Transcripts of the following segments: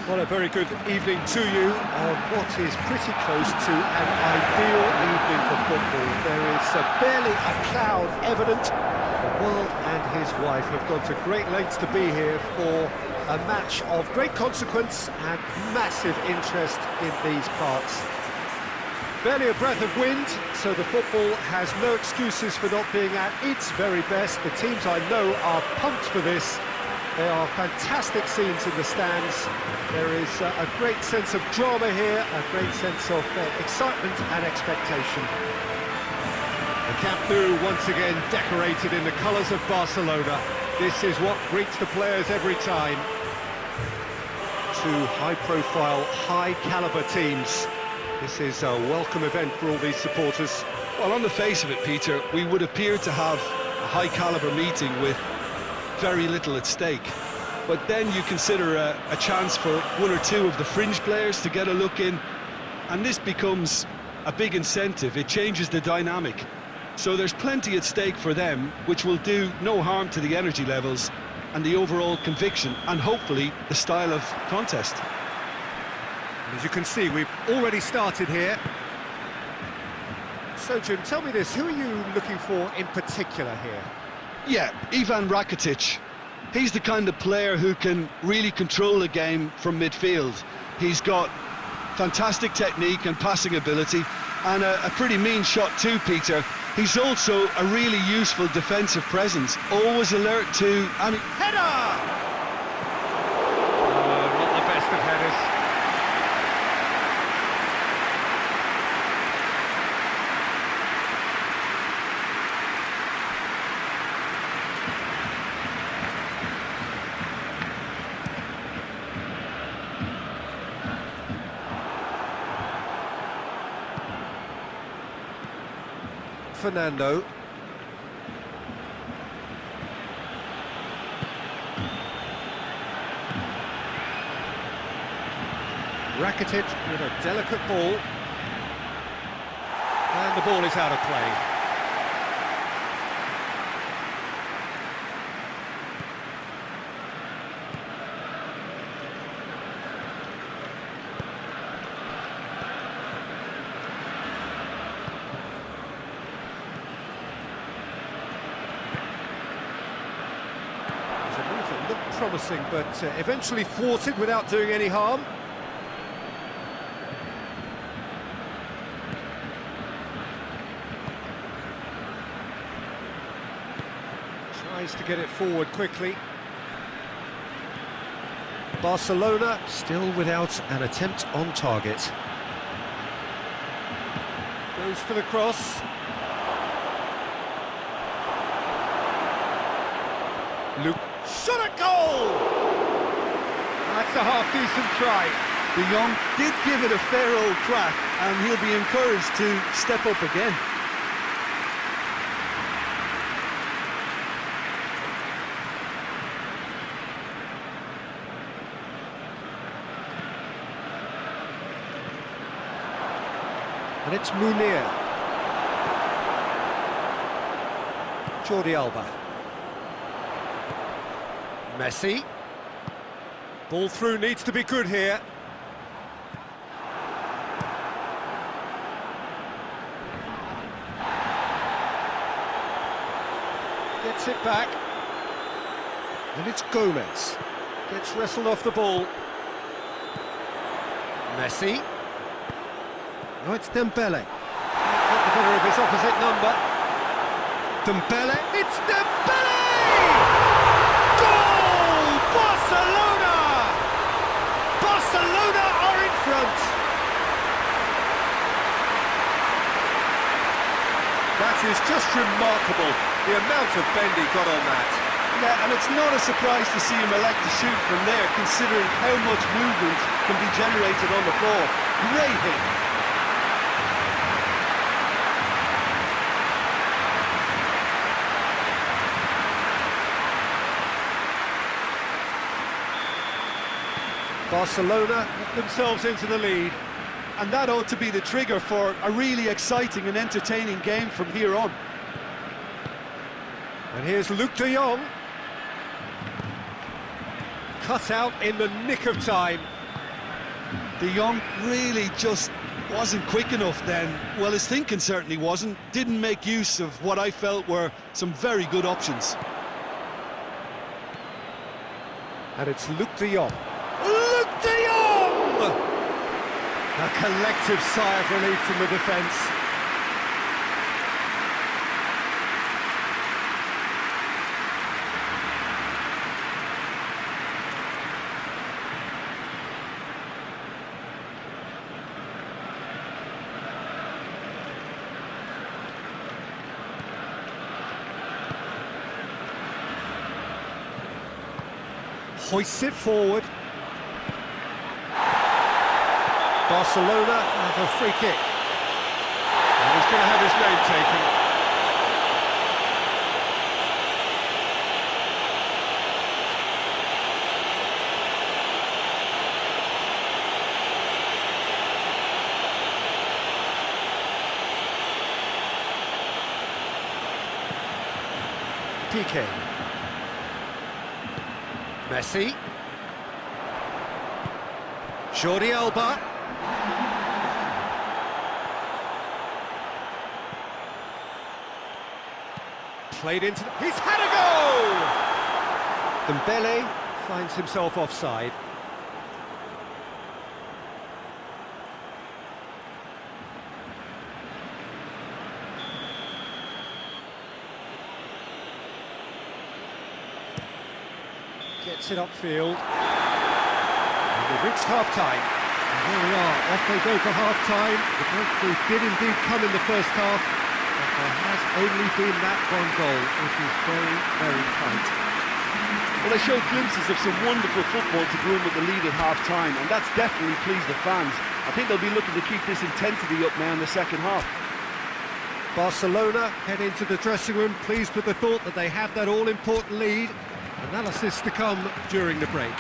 Well, a very good evening to you on what is pretty close to an ideal evening for football. There is barely a cloud evident. The world and his wife have gone to great lengths to be here for a match of great consequence and massive interest in these parts. Barely a breath of wind, so the football has no excuses for not being at its very best. The teams I know are pumped for this. There are fantastic scenes in the stands. There is a great sense of drama here, a great sense of excitement and expectation. The Camp Nou once again decorated in the colours of Barcelona. This is what greets the players every time. Two high-profile, high-caliber teams. This is a welcome event for all these supporters. Well, on the face of it, Peter, we would appear to have a high-caliber meeting with very little at stake. But then you consider a chance for one or two of the fringe players to get a look in, and this becomes a big incentive. It changes the dynamic. So there's plenty at stake for them, which will do no harm to the energy levels and the overall conviction, and hopefully the style of contest. As you can see, we've already started here. So, Jim, tell me this, who are you looking for in particular here? Yeah, Ivan Rakitic. He's the kind of player who can really control a game from midfield. He's got fantastic technique and passing ability, and a pretty mean shot too, Peter. He's also a really useful defensive presence, always alert to... Header! Oh, not the best of headers. Fernando. Rakitic with a delicate ball. And the ball is out of play. Looked promising, but eventually thwarted without doing any harm. Tries to get it forward quickly. Barcelona still without an attempt on target. Goes for the cross. Luke. Shot a goal! That's a half-decent try. De Jong did give it a fair old crack, and he'll be encouraged to step up again. And it's Munir. Jordi Alba. Messi. Ball through needs to be good here. Gets it back. And it's Gomez. Gets wrestled off the ball. Messi. Oh, it's Dembele. Got the better of his opposite number. Dembele. It's Dembele! Barcelona! Barcelona are in front! That is just remarkable, the amount of bend he got on that. Yeah, and it's not a surprise to see him elect to shoot from there, considering how much movement can be generated on the ball. Great hit. Barcelona get themselves into the lead. And that ought to be the trigger for a really exciting and entertaining game from here on. And here's Luke de Jong. Cut out in the nick of time. De Jong really just wasn't quick enough then. Well, his thinking certainly wasn't. Didn't make use of what I felt were some very good options. And it's Luke de Jong. Luke de Jong! A collective sigh of relief from the defence. Hoists it forward. Barcelona have a free kick. And he's going to have his name taken. PK. Messi. Jordi Alba. Played into... He's had a goal! Dembele finds himself offside. Gets it upfield. And we've reached half-time. And here we are, off they go for half-time. The breakthrough did indeed come in the first half, but there has only been that one goal, which is very, very tight. Well, they showed glimpses of some wonderful football to go in with the lead at half-time, and that's definitely pleased the fans. I think they'll be looking to keep this intensity up now in the second half. Barcelona head into the dressing room, pleased with the thought that they have that all-important lead. Analysis to come during the break.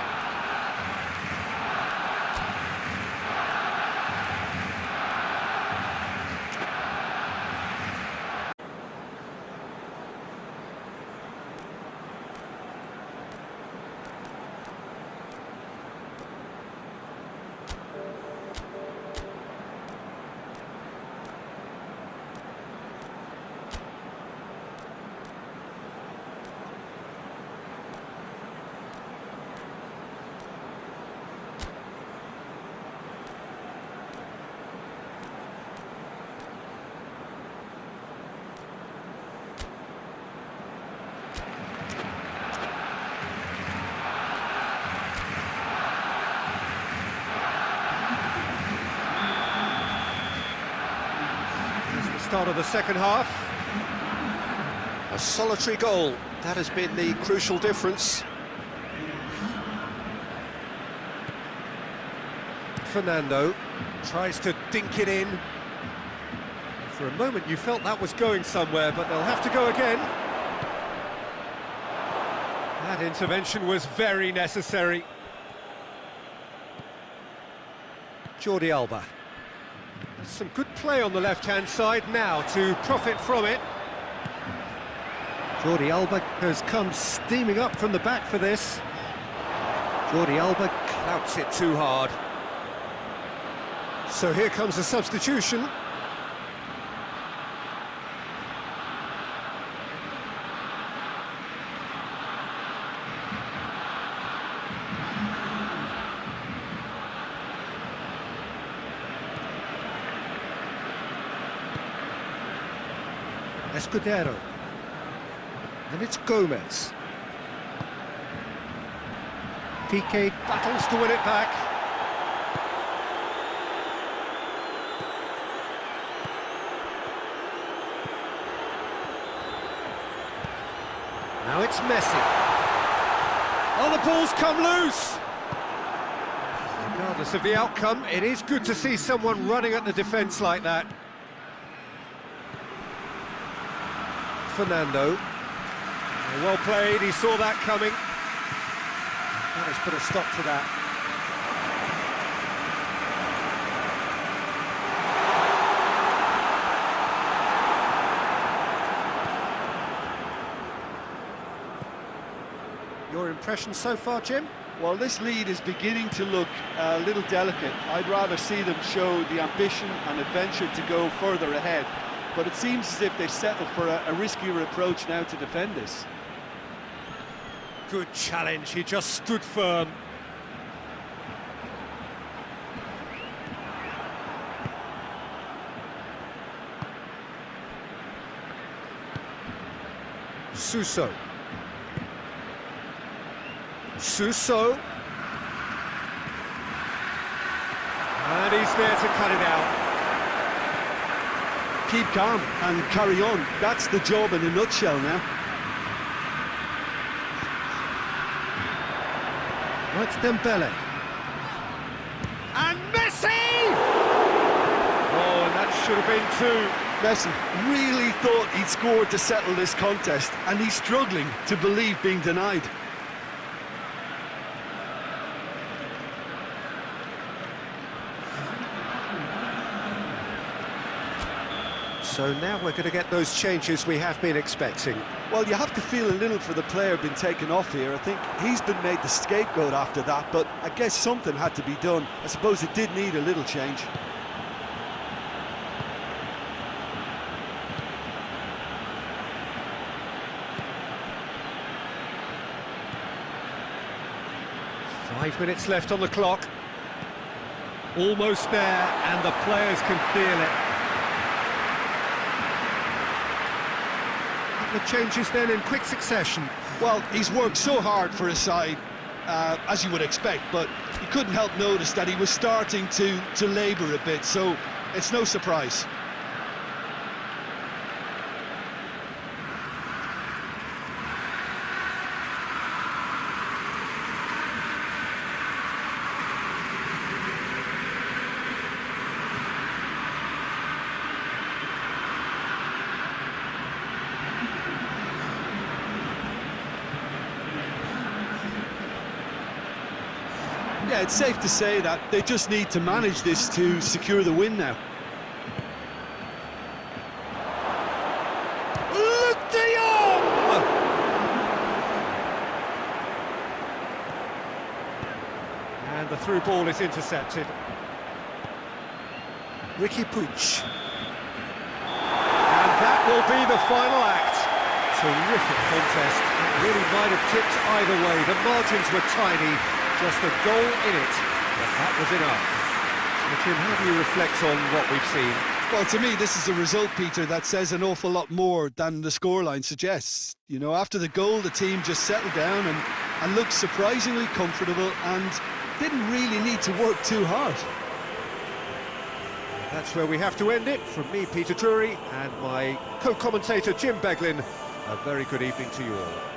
Start of the second half. A solitary goal, that has been the crucial difference. Fernando tries to dink it in. For a moment you felt that was going somewhere, but they'll have to go again. That intervention was very necessary. Jordi Alba. Some good play on the left-hand side now to profit from it. Jordi Alba has come steaming up from the back for this. Jordi Alba clouts it too hard. So here comes a substitution. Escudero. And it's Gomez. PK battles to win it back. Now it's Messi. Oh, the ball's come loose! Regardless of the outcome, it is good to see someone running at the defence like that. Fernando. Well played, he saw that coming. That has put a stop to that. Your impression so far, Jim? Well, this lead is beginning to look a little delicate. I'd rather see them show the ambition and adventure to go further ahead. But it seems as if they've settled for a riskier approach now to defend this. Good challenge, he just stood firm. Suso. Suso. And he's there to cut it out. Keep calm and carry on. That's the job in a nutshell now. That's Dembele. And Messi! Oh, and that should have been two. Messi really thought he'd scored to settle this contest, and he's struggling to believe being denied. So now we're going to get those changes we have been expecting. Well, you have to feel a little for the player being taken off here. I think he's been made the scapegoat after that, but I guess something had to be done. I suppose it did need a little change. Five minutes left on the clock. Almost there, and the players can feel it. The changes then in quick succession. Well, he's worked so hard for his side, as you would expect, but you couldn't help notice that he was starting to labour a bit, so it's no surprise. Yeah, it's safe to say that they just need to manage this to secure the win now. Luke de Jong! And the through ball is intercepted. Ricky Puig. And that will be the final act. Terrific contest. It really might have tipped either way. The margins were tiny. Just a goal in it, but that was enough. So, Jim, how do you reflect on what we've seen? Well, to me, this is a result, Peter, that says an awful lot more than the scoreline suggests. You know, after the goal, the team just settled down and looked surprisingly comfortable and didn't really need to work too hard. That's where we have to end it. From me, Peter Drury, and my co-commentator, Jim Beglin, a very good evening to you all.